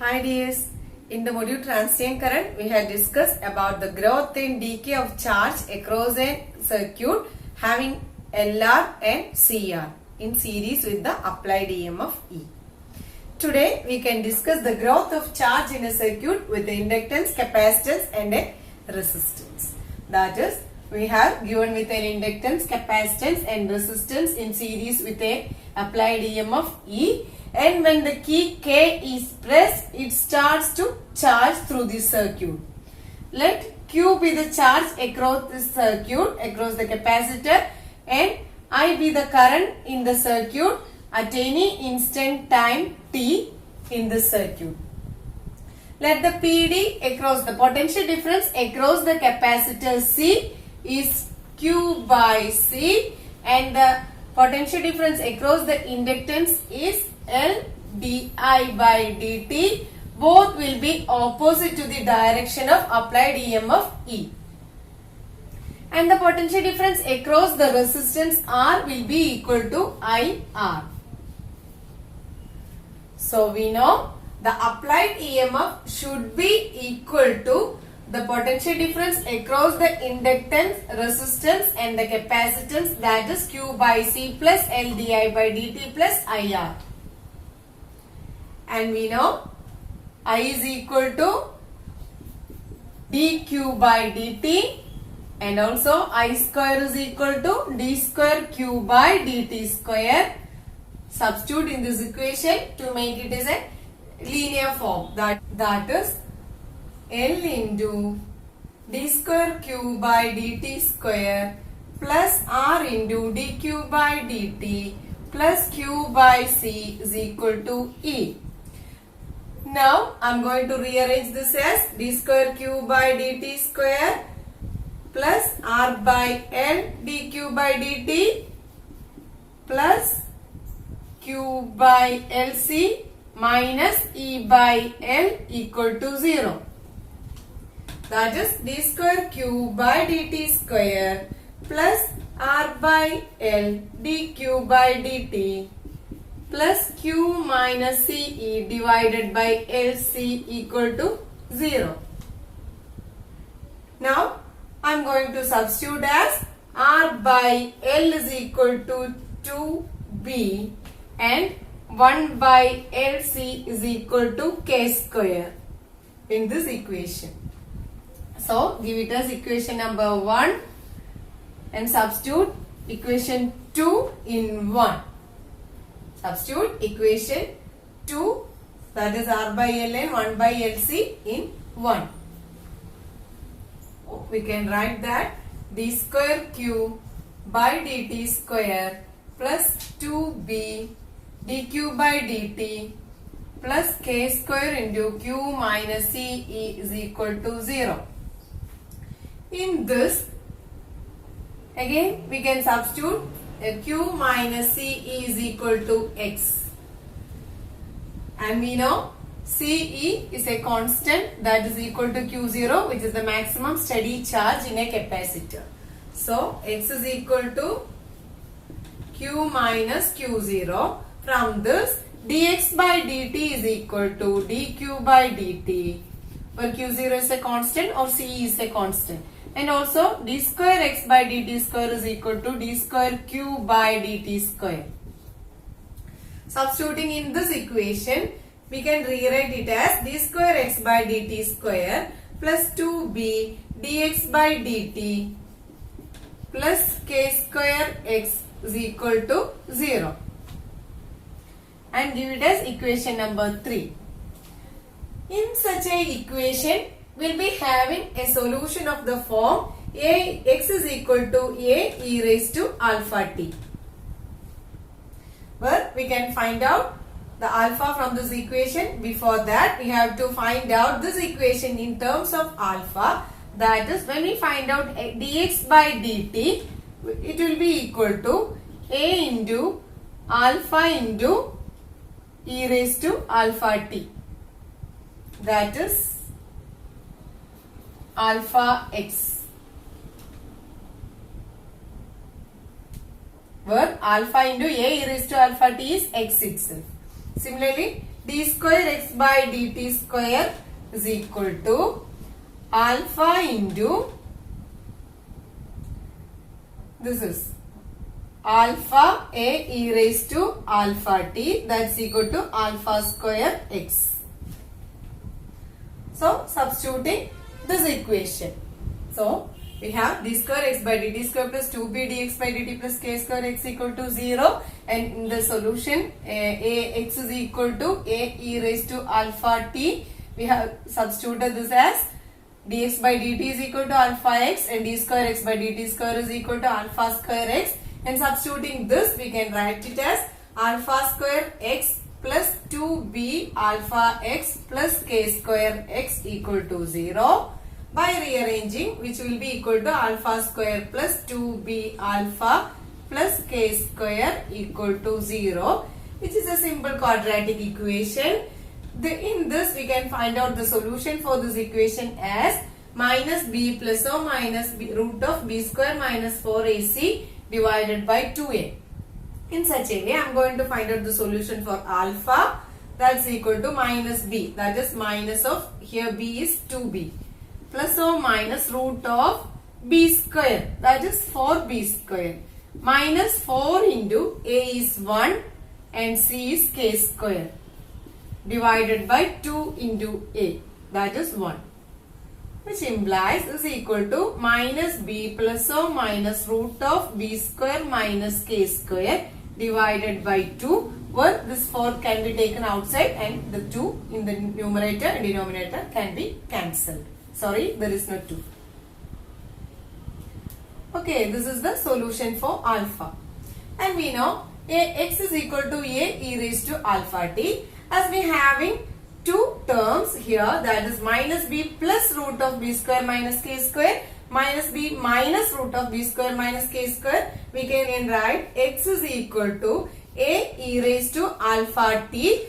Hi dears, in the module transient current we had discussed about the growth and decay of charge across a circuit having LR and CR in series with the applied EMF E. Today we can discuss the growth of charge in a circuit with the inductance, capacitance and a resistance. That is, we have given with an inductance, capacitance and resistance in series with a applied EMF E, and when the key K is pressed, it starts to charge through the circuit. Let Q be the charge across the circuit, across the capacitor, and I be the current in the circuit at any instant time t in the circuit. Let the PD across the potential difference across the capacitor C is Q by C, and the potential difference across the inductance is L di by dt. Both will be opposite to the direction of applied EMF E. And the potential difference across the resistance R will be equal to IR. So we know the applied EMF should be equal to the potential difference across the inductance, resistance and the capacitance, that is Q by C plus L di by dt plus IR. And we know I is equal to dq by dt, and also I square is equal to d square q by dt square. Substitute in this equation to make it as a linear form. That is L into d square q by dt square plus r into dq by dt plus q by c is equal to E. Now I am going to rearrange this as d square q by dt square plus r by L dq by dt plus q by LC minus E by L equal to 0. That is d square q by dt square plus r by L dq by dt plus q minus CE divided by LC equal to 0. Now I am going to substitute as r by L is equal to 2b and 1 by LC is equal to k square in this equation. So give it as equation number 1 and substitute equation 2 in 1. Substitute equation 2, that is r by L and 1 by LC in 1. We can write that d square q by dt square plus 2b dq by dt plus k square into q minus CE is equal to 0. In this, again we can substitute q minus CE is equal to x, and we know CE is a constant that is equal to Q0, which is the maximum steady charge in a capacitor. So x is equal to q minus Q0. From this, dx by dt is equal to dq by dt, where Q0 is a constant or CE is a constant. And also d square x by dt square is equal to d square q by dt square. Substituting in this equation, we can rewrite it as d square x by dt square plus 2b dx by dt plus k square x is equal to 0. And give it as equation number 3. In such a equation, we'll be having a solution of the form x is equal to a e raised to alpha t, where we can find out the alpha from this equation. Before that, we have to find out this equation in terms of alpha. That is, when we find out dx by dt, it will be equal to a into alpha into e raised to alpha t, that is alpha x, where alpha into a e raised to alpha t is x itself. Similarly, d square x by dt square is equal to alpha into, this is alpha a e raised to alpha t, that's equal to alpha square x. So substituting this equation. So we have d square x by dt square plus 2b dx by dt plus k square x equal to 0, and in the solution a x is equal to a e raised to alpha t. We have substituted this as dx by dt is equal to alpha x and d square x by dt square is equal to alpha square x, and substituting this we can write it as alpha square x plus 2b alpha x plus k square x equal to 0 by rearranging, which will be equal to alpha square plus 2b alpha plus k square equal to 0, which is a simple quadratic equation. In this we can find out the solution for this equation as minus b plus or minus b root of b square minus 4ac divided by 2a. In such a way, I am going to find out the solution for alpha, that's equal to minus b, that is minus of, here b is 2b, plus or minus root of b square, that is 4b square, minus 4 into a is 1 and c is k square, divided by 2 into a, that is 1, which implies is equal to minus b plus or minus root of b square minus k square divided by 2, where this 4 can be taken outside and the 2 in the numerator and denominator can be cancelled. Sorry, there is no 2. Okay, this is the solution for alpha. And we know x is equal to a e raised to alpha t, as we having two terms here, that is minus b plus root of b square minus k square minus b minus root of b square minus k square. We can write x is equal to a e raised to alpha t.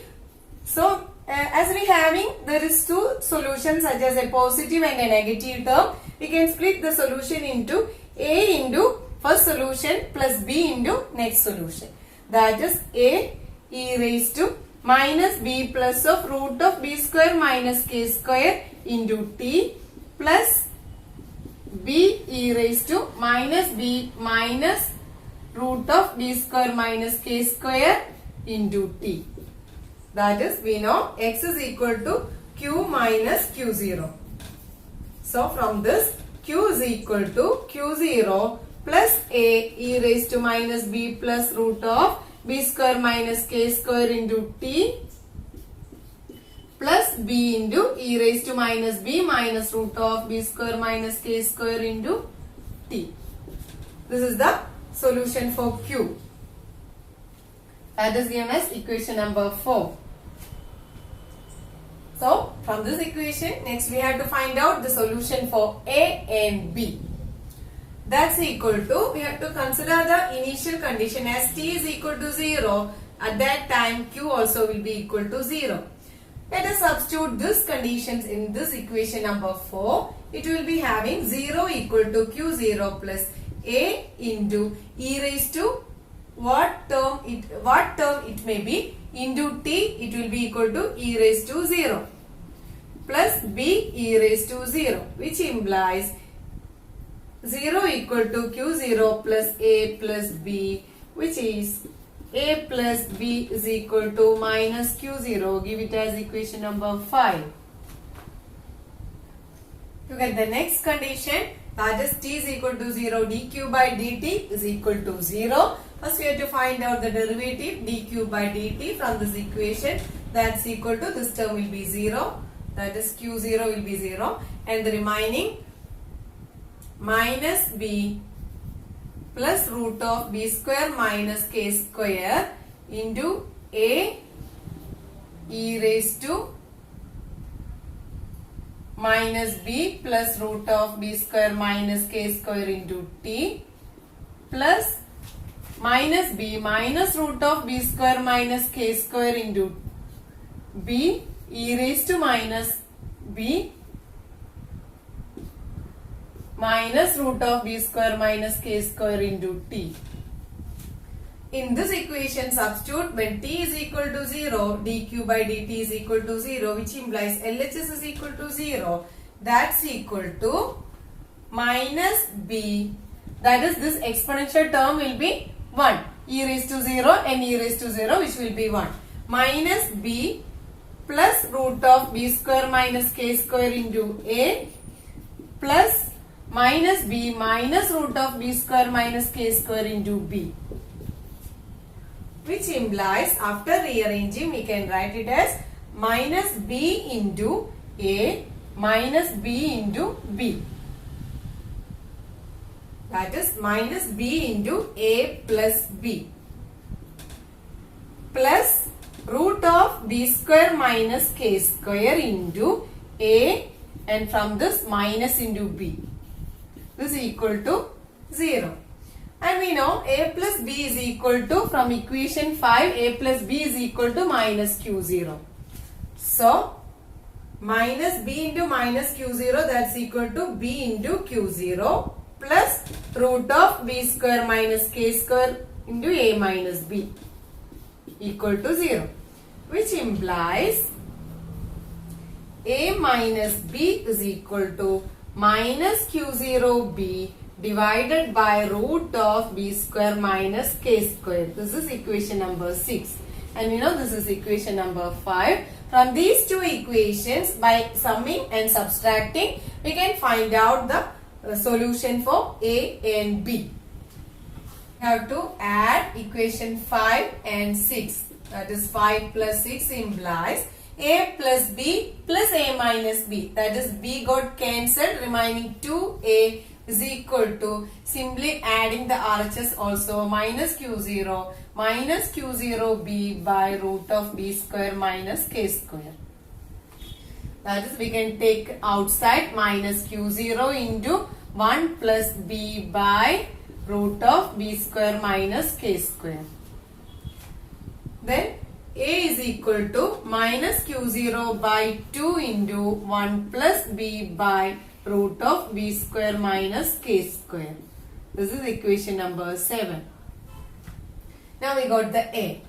So as we having, there is two solutions such as a positive and a negative term. We can split the solution into a into first solution plus b into next solution. That is a e raised to minus b plus of root of b square minus k square into t plus b e raised to minus b minus root of b square minus k square into t. That is, we know x is equal to q minus q0. So from this, q is equal to q0 plus a e raised to minus b plus root of b square minus k square into t plus b into e raised to minus b minus root of b square minus k square into t. This is the solution for q. That is given as equation number 4. So from this equation, next we have to find out the solution for a and b. That's equal to, we have to consider the initial condition as t is equal to 0. At that time, q also will be equal to 0. Let us substitute these conditions in this equation number 4. It will be having 0 equal to q0 plus a into e raised to what term it may be into t, it will be equal to e raised to 0 plus b e raised to 0, which implies 0 equal to q0 plus a plus b, which is a plus b is equal to minus q0. Give it as equation number 5. To get the next condition, that is t is equal to 0, dq by dt is equal to 0. First we have to find out the derivative dq by dt from this equation. That's equal to, this term will be 0. That is q0 will be 0. And the remaining minus b plus root of b square minus k square into a e raised to minus b plus root of b square minus k square into t plus minus b minus root of b square minus k square into b e raised to minus b minus root of b square minus k square into t. In this equation, substitute when t is equal to 0, dq by dt is equal to 0, which implies LHS is equal to 0. That's equal to minus b. That is, this exponential term will be 1. E raised to 0 and e raised to 0, which will be 1. Minus b plus root of b square minus k square into a plus minus b minus root of b square minus k square into b. Which implies, after rearranging, we can write it as minus b into a minus b into b. That is minus b into a plus b plus root of b square minus k square into a, and from this minus into b. This is equal to 0. And we know a plus b is equal to, from equation 5, a plus b is equal to minus q0. So, minus b into minus q0, that's equal to b into q0 plus root of b square minus k square into a minus b equal to 0. Which implies a minus b is equal to minus q0b divided by root of b square minus k square. This is equation number 6. And we know this is equation number 5. From these two equations, by summing and subtracting, we can find out the solution for a and b. We have to add equation 5 and 6. That is 5 plus 6 implies a plus b plus a minus b. That is, b got cancelled, remaining 2a is equal to simply adding the RHS also, minus q0 minus q0b by root of b square minus k square. That is, we can take outside minus q0 into 1 plus b by root of b square minus k square. Then a is equal to minus q0 by 2 into 1 plus b by root of b square minus k square. This is equation number 7. Now we got the a.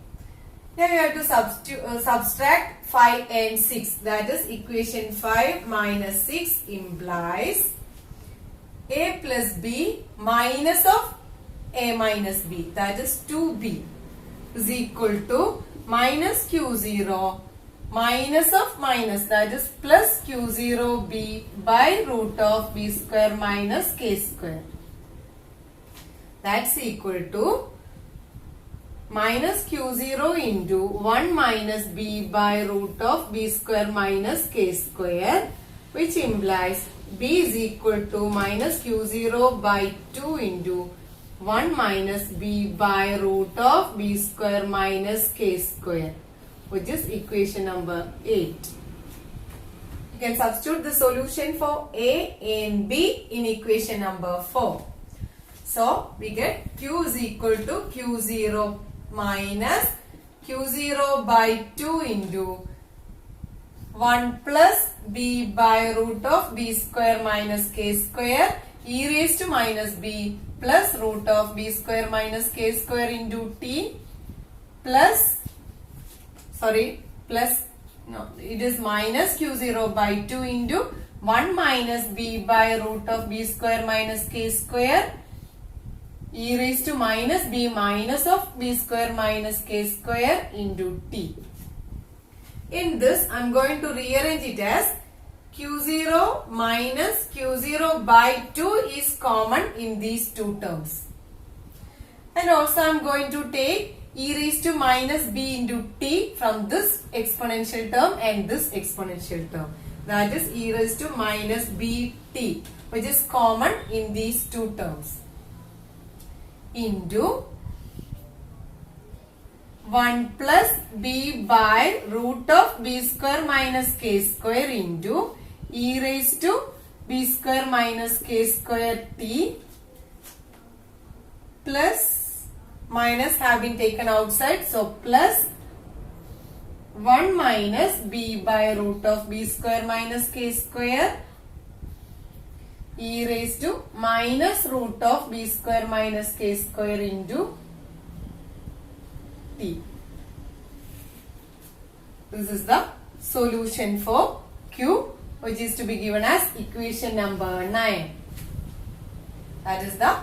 Now we have to subtract 5 and 6. That is, equation 5 minus 6 implies a plus b minus of a minus b. That is 2b is equal to minus q0 minus of minus, that is plus q0b by root of b square minus k square. That's equal to minus q0 into 1 minus b by root of b square minus k square, which implies b is equal to minus q0 by 2 into 1 minus b by root of b square minus k square, which is equation number 8. You can substitute the solution for a and b in equation number 4. So, we get q is equal to q0 minus q0 by 2 into 1 plus b by root of b square minus k square e raised to minus b plus root of b square minus k square into t plus, it is minus q0 by 2 into 1 minus b by root of b square minus k square e raised to minus b minus of b square minus k square into t. In this, I am going to rearrange it as q0 minus q0 by 2 is common in these two terms. And also I am going to take e raised to minus b into t from this exponential term and this exponential term. That is e raised to minus bt, which is common in these two terms, into 1 plus b by root of b square minus k square into e raised to b square minus k square t plus minus have been taken outside, so plus 1 minus b by root of b square minus k square e raised to minus root of b square minus k square into T. This is the solution for Q, which is to be given as equation number 9. That is the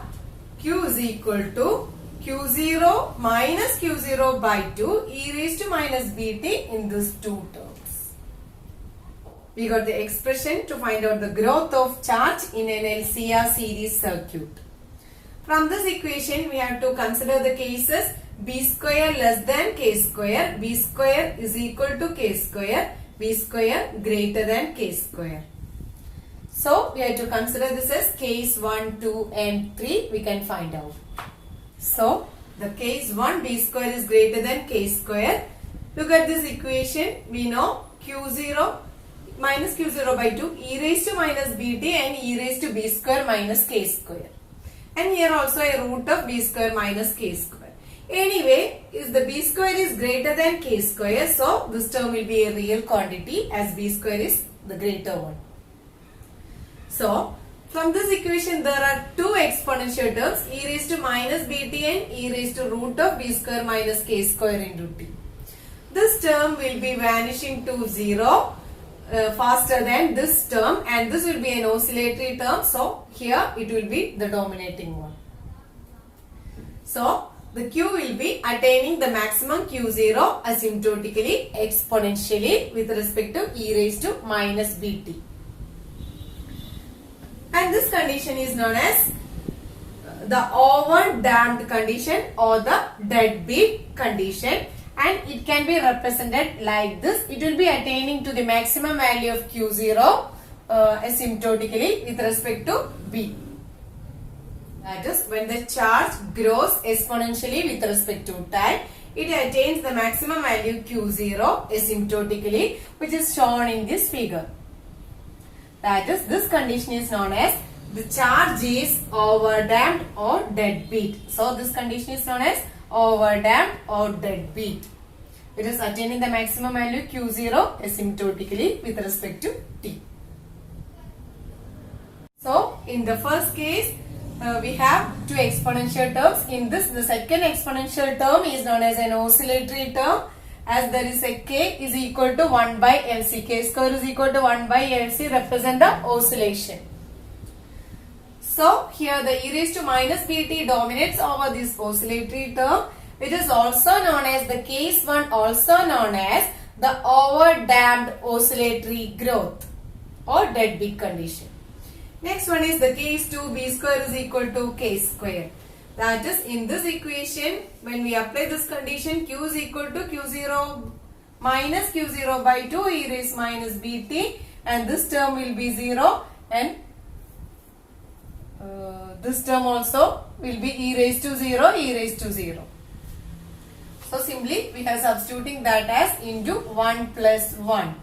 Q is equal to Q0 minus Q0 by 2 e raised to minus bt in these two terms. We got the expression to find out the growth of charge in an LCR series circuit. From this equation, we have to consider the cases b square less than k square, b square is equal to k square, b square greater than k square. So, we have to consider this as case 1, 2 and 3 we can find out. So, the case 1 b square is greater than k square. Look at this equation. We know q0 minus q0 by 2 e raised to minus bt and e raised to b square minus k square. And here also a root of b square minus k square. Anyway, if the b square is greater than k square, so this term will be a real quantity as b square is the greater one. So, from this equation there are two exponential terms e raised to minus bt and e raised to root of b square minus k square into t. This term will be vanishing to 0 faster than this term, and this will be an oscillatory term, so here it will be the dominating one. So, the Q will be attaining the maximum Q0 asymptotically exponentially with respect to e raised to minus bt. And this condition is known as the overdamped condition or the deadbeat condition, and it can be represented like this. It will be attaining to the maximum value of Q0 asymptotically with respect to B. That is, when the charge grows exponentially with respect to time, it attains the maximum value Q0 asymptotically, which is shown in this figure. That is, this condition is known as the charge is overdamped or deadbeat. So, this condition is known as overdamped or deadbeat. It is attaining the maximum value Q0 asymptotically with respect to t. So, in the first case, we have two exponential terms. In this, the second exponential term is known as an oscillatory term, as there is a k is equal to 1 by LC. K square is equal to 1 by LC represent the oscillation. So, here the e raised to minus bt dominates over this oscillatory term. It is also known as the case 1, also known as the overdamped oscillatory growth or deadbeat condition. Next one is the case 2, b square is equal to k square. That is, in this equation, when we apply this condition, q is equal to q0 minus q0 by 2 e raised minus bt, and this term will be 0, and this term also will be e raised to 0, e raised to 0. So, simply we are substituting that as into 1 plus 1.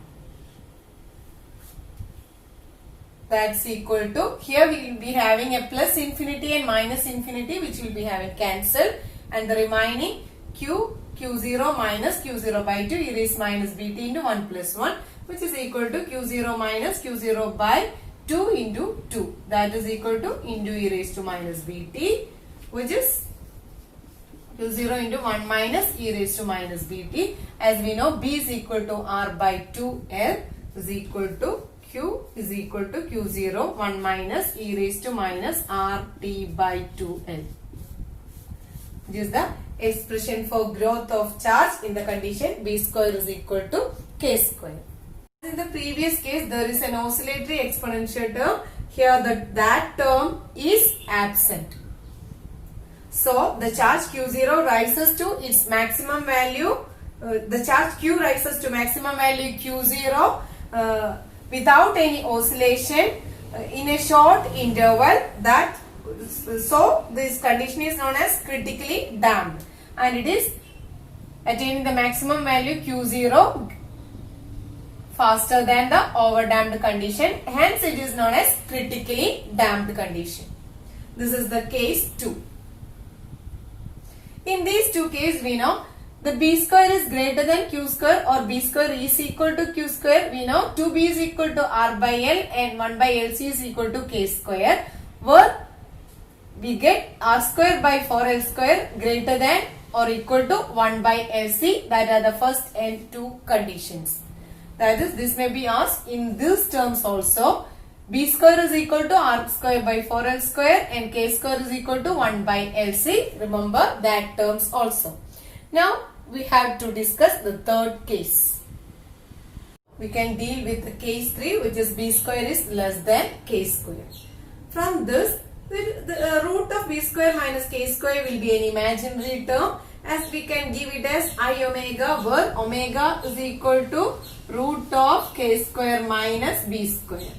That's equal to, here we will be having a plus infinity and minus infinity, which will be having cancelled, and the remaining q0 minus q0 by 2 e raised minus bt into 1 plus 1, which is equal to q0 minus q0 by 2 into 2. That is equal to into e raised to minus bt, which is q0 into 1 minus e raised to minus bt. As we know, b is equal to r by 2l is equal to q is equal to q0 1 minus e raised to minus rt by 2l. This is the expression for growth of charge in the condition b square is equal to k square. In the previous case, there is an oscillatory exponential term. Here that term is absent. So, the charge q0 rises to its maximum value. The charge q rises to maximum value q0 without any oscillation in a short interval. So this condition is known as critically damped, and it is attaining the maximum value q0 faster than the overdamped condition. Hence, it is known as critically damped condition. This is the case 2. In these two cases, we know the b square is greater than q square, or b square is equal to q square. We know 2b is equal to r by l and 1 by lc is equal to k square, where we get r square by 4l square greater than or equal to 1 by LC. That are the first and two conditions. That is, this may be asked in these terms also. B square is equal to R square by 4L square and K square is equal to 1 by LC. Remember that terms also. Now we have to discuss the third case. We can deal with the case 3, which is B square is less than K square. From this, the root of B square minus K square will be an imaginary term, as we can give it as I omega, where omega is equal to root of K square minus B square.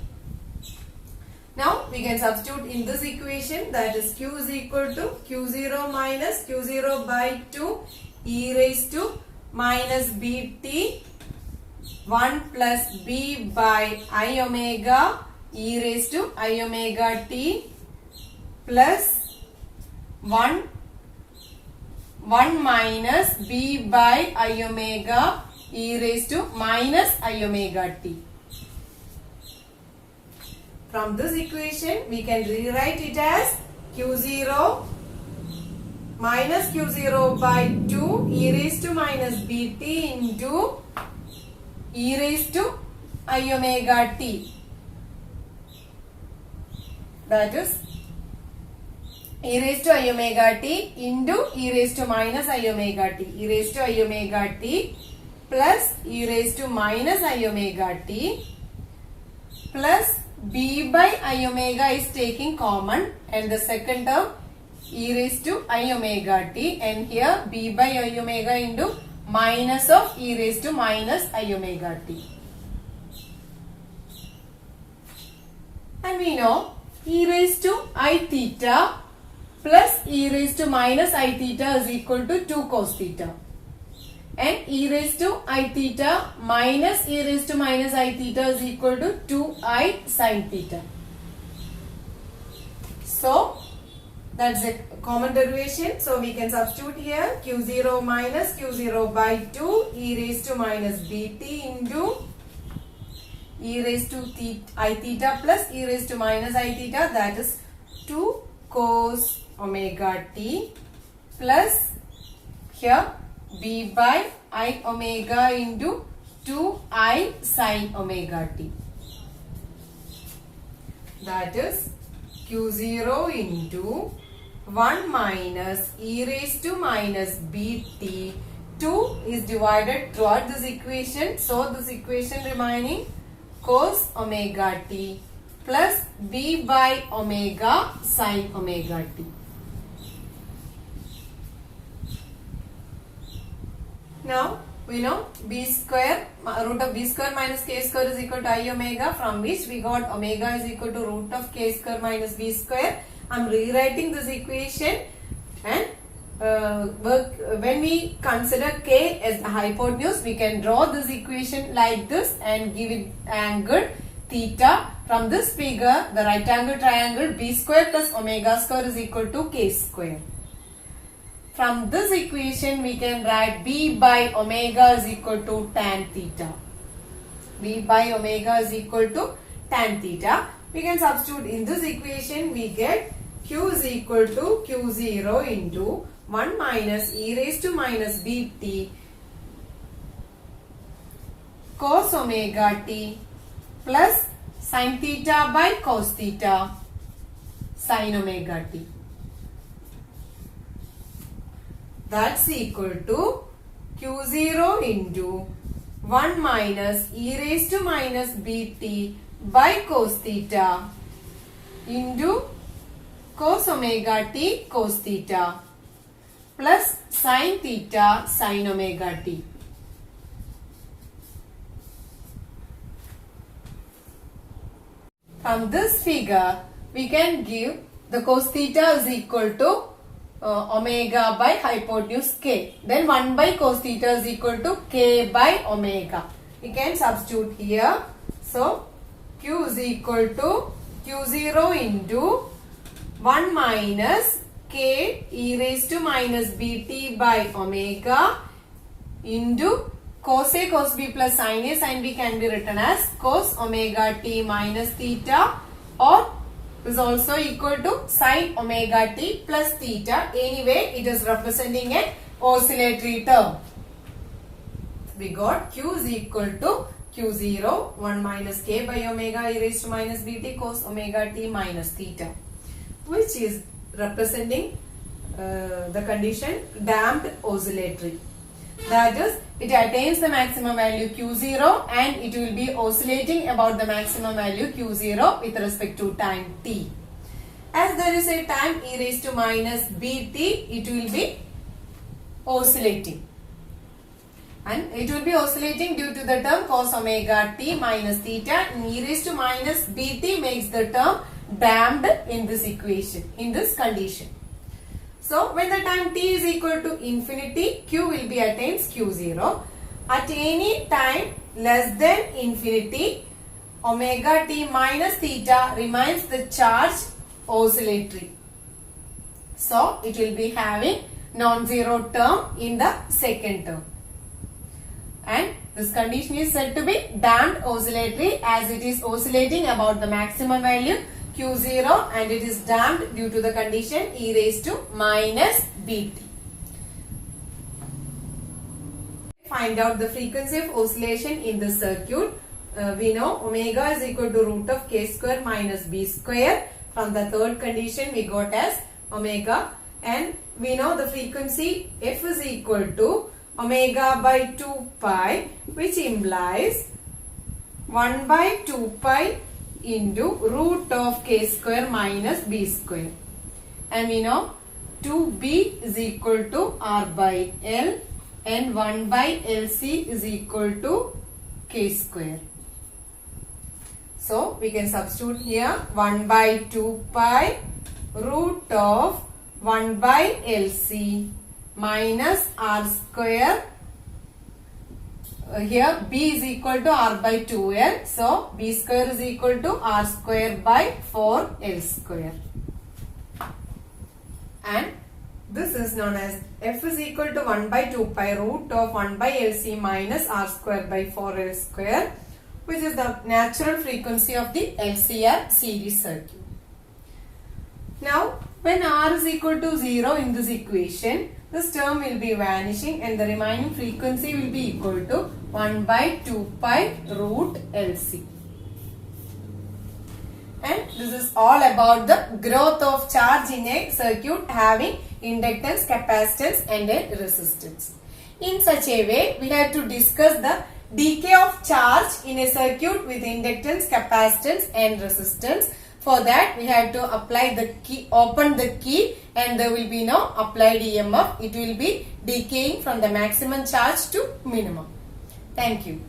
Now we can substitute in this equation, that is Q is equal to Q0 minus Q0 by 2 e raised to minus bt 1 plus b by I omega e raised to I omega t plus 1 minus b by I omega e raised to minus I omega t. From this equation, we can rewrite it as Q0 minus Q0 by 2 e raised to minus bt into e raised to I omega t. That is e raised to I omega t into e raised to minus I omega t. E raised to I omega t plus e raised to minus I omega t plus b by I omega is taking common, and the second term e raised to I omega t, and here b by I omega into minus of e raised to minus I omega t. And we know e raised to I theta plus e raised to minus I theta is equal to 2 cos theta. And e raised to I theta minus e raised to minus I theta is equal to 2I sin theta. So that's a common derivation. So we can substitute here Q0 minus Q0 by 2 e raised to minus bt into e raised to I theta plus e raised to minus I theta, that is 2 cos omega t plus here b by I omega into 2I sin omega t. That is Q0 into 1 minus e raised to minus bt. 2 is divided throughout this equation. So this equation remaining cos omega t plus b by omega sin omega t. Now we know b square, root of b square minus k square is equal to I omega, from which we got omega is equal to root of k square minus b square. I am rewriting this equation, and when we consider k as the hypotenuse, we can draw this equation like this and give it angle theta. From this figure, the right angle triangle b square plus omega square is equal to k square. From this equation, we can write b by omega is equal to tan theta. B by omega is equal to tan theta. We can substitute in this equation, we get q is equal to q0 into 1 minus e raised to minus bt cos omega t plus sin theta by cos theta sin omega t. That's equal to q0 into 1 minus e raised to minus bt by cos theta into cos omega t cos theta plus sin theta sin omega t. From this figure, we can give the cos theta is equal to omega by hypotenuse k. Then 1 by cos theta is equal to k by omega. We can substitute here. So q is equal to q0 into 1 minus k e raised to minus bt by omega into cos a cos b plus sin a sin b can be written as cos omega t minus theta, or is also equal to sin omega t plus theta. Anyway, it is representing a oscillatory term. We got Q is equal to Q0 1 minus K by omega e raised to minus bt cos omega t minus theta, which is representing the condition damped oscillatory. That is, it attains the maximum value Q0 and it will be oscillating about the maximum value Q0 with respect to time t. As there is a time e raised to minus bt, it will be oscillating. And it will be oscillating due to the term cos omega t minus theta, and e raised to minus bt makes the term damped in this equation, in this condition. So, when the time t is equal to infinity, Q will be attains Q0. At any time less than infinity, omega t minus theta remains the charge oscillatory. So, it will be having non-zero term in the second term. And this condition is said to be damped oscillatory as it is oscillating about the maximum value Q0 and it is damped due to the condition e raised to minus bt. Find out the frequency of oscillation in the circuit. We know omega is equal to root of k square minus b square. From the third condition we got as omega, and we know the frequency f is equal to omega by 2 pi, which implies 1 by 2 pi into root of k square minus b square. And we know 2b is equal to r by l and 1 by lc is equal to k square. So, we can substitute here 1 by 2 pi root of 1 by lc minus r square. Here b is equal to r by 2l. So, b square is equal to r square by 4l square. And this is known as f is equal to 1 by 2 pi root of 1 by lc minus r square by 4l square, which is the natural frequency of the LCR series circuit. Now, when r is equal to 0 in this equation, this term will be vanishing and the remaining frequency will be equal to 1 by 2 pi root LC. And this is all about the growth of charge in a circuit having inductance, capacitance and a resistance. In such a way, we have to discuss the decay of charge in a circuit with inductance, capacitance and resistance. For that, we have to apply the key, open the key, and there will be no applied EMF. It will be decaying from the maximum charge to minimum. Thank you.